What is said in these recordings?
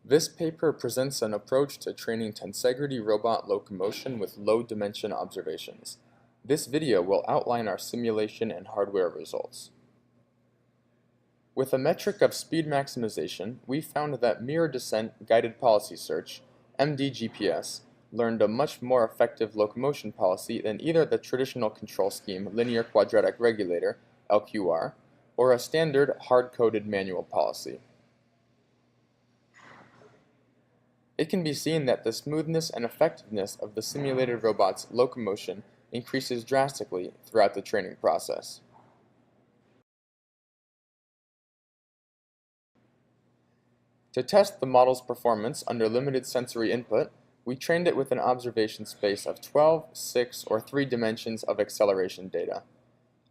This paper presents an approach to training Tensegrity robot locomotion with low dimension observations. This video will outline our simulation and hardware results. With a metric of speed maximization, we found that mirror descent guided policy search, MDGPS, learned a much more effective locomotion policy than either the traditional control scheme linear quadratic regulator, LQR, or a standard hard-coded manual policy. It can be seen that the smoothness and effectiveness of the simulated robot's locomotion increases drastically throughout the training process. To test the model's performance under limited sensory input, we trained it with an observation space of 12, 6, or 3 dimensions of acceleration data.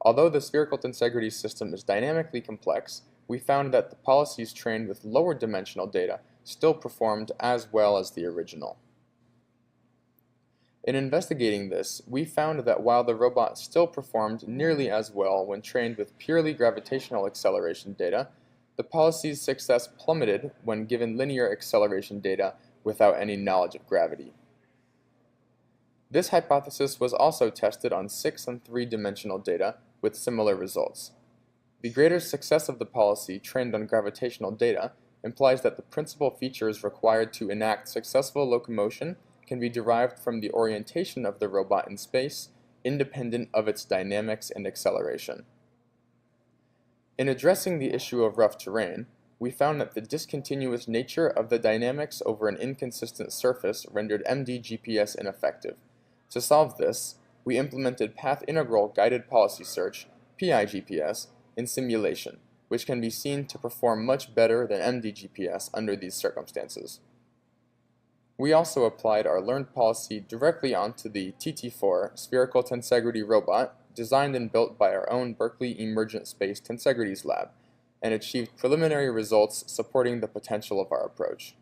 Although the spherical tensegrity system is dynamically complex, we found that the policies trained with lower dimensional data still performed as well as the original. In investigating this, we found that while the robot still performed nearly as well when trained with purely gravitational acceleration data, the policy's success plummeted when given linear acceleration data without any knowledge of gravity. This hypothesis was also tested on 6 and 3-dimensional data with similar results. The greater success of the policy trained on gravitational data implies that the principal features required to enact successful locomotion can be derived from the orientation of the robot in space, independent of its dynamics and acceleration. In addressing the issue of rough terrain, we found that the discontinuous nature of the dynamics over an inconsistent surface rendered MDGPS ineffective. To solve this, we implemented path integral guided policy search, PIGPS, in simulation, which can be seen to perform much better than MDGPS under these circumstances. We also applied our learned policy directly onto the TT4 spherical tensegrity robot designed and built by our own Berkeley Emergent Space Tensegrities Lab, and achieved preliminary results supporting the potential of our approach.